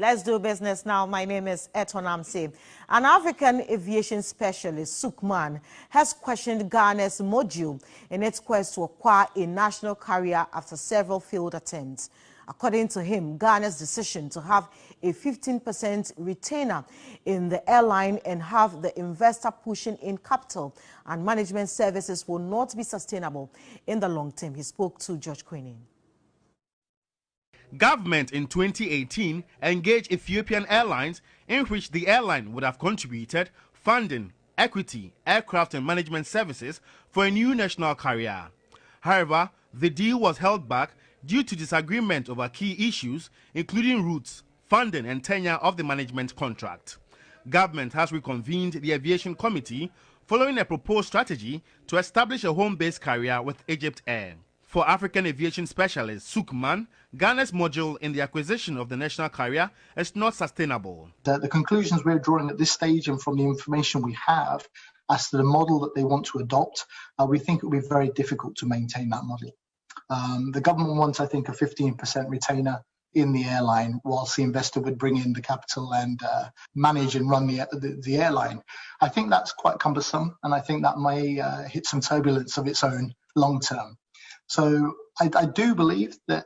Let's do business now. My name is Eton Amse. An African aviation specialist, Sukman, has questioned Ghana's module in its quest to acquire a national carrier after several failed attempts. According to him, Ghana's decision to have a 15% retainer in the airline and have the investor pushing in capital and management services will not be sustainable in the long term. He spoke to George Queenan. Government in 2018 engaged Ethiopian Airlines, in which the airline would have contributed funding, equity, aircraft and management services for a new national carrier. However, the deal was held back due to disagreement over key issues, including routes, funding and tenure of the management contract. Government has reconvened the Aviation Committee following a proposed strategy to establish a home-based carrier with Egypt Air. For African aviation specialist Sukman, Ghana's module in the acquisition of the national carrier is not sustainable. The conclusions we're drawing at this stage and from the information we have as to the model that they want to adopt, we think it will be very difficult to maintain that model. The government wants, I think, a 15% retainer in the airline, whilst the investor would bring in the capital and manage and run the airline. I think that's quite cumbersome, and I think that may hit some turbulence of its own long term. So I do believe that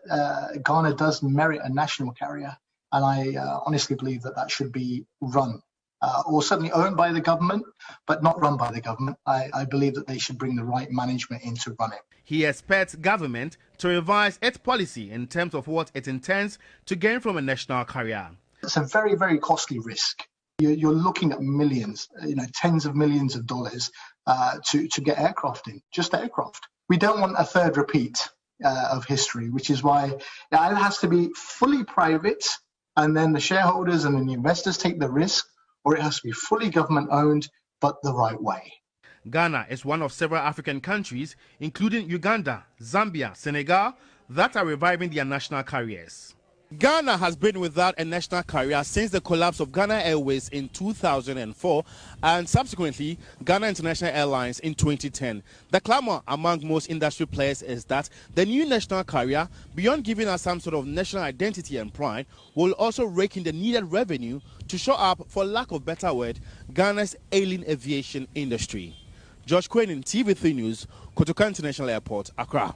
Ghana does merit a national carrier, and I honestly believe that that should be run, or certainly owned by the government, but not run by the government. I believe that they should bring the right management in to run it. He expects government to revise its policy in terms of what it intends to gain from a national carrier. It's a very, very costly risk. You're looking at millions, tens of millions of dollars to get aircraft in, just aircraft. We don't want a third repeat of history, which is why it has to be fully private, and then the shareholders and then the investors take the risk, or it has to be fully government owned, but the right way. Ghana is one of several African countries, including Uganda, Zambia, Senegal, that are reviving their national carriers. Ghana has been without a national carrier since the collapse of Ghana Airways in 2004 and subsequently Ghana International Airlines in 2010. The clamor among most industry players is that the new national carrier, beyond giving us some sort of national identity and pride, will also rake in the needed revenue to show up, for lack of better word, Ghana's ailing aviation industry. George Queenan, TV3 News, Kotoka International Airport, Accra.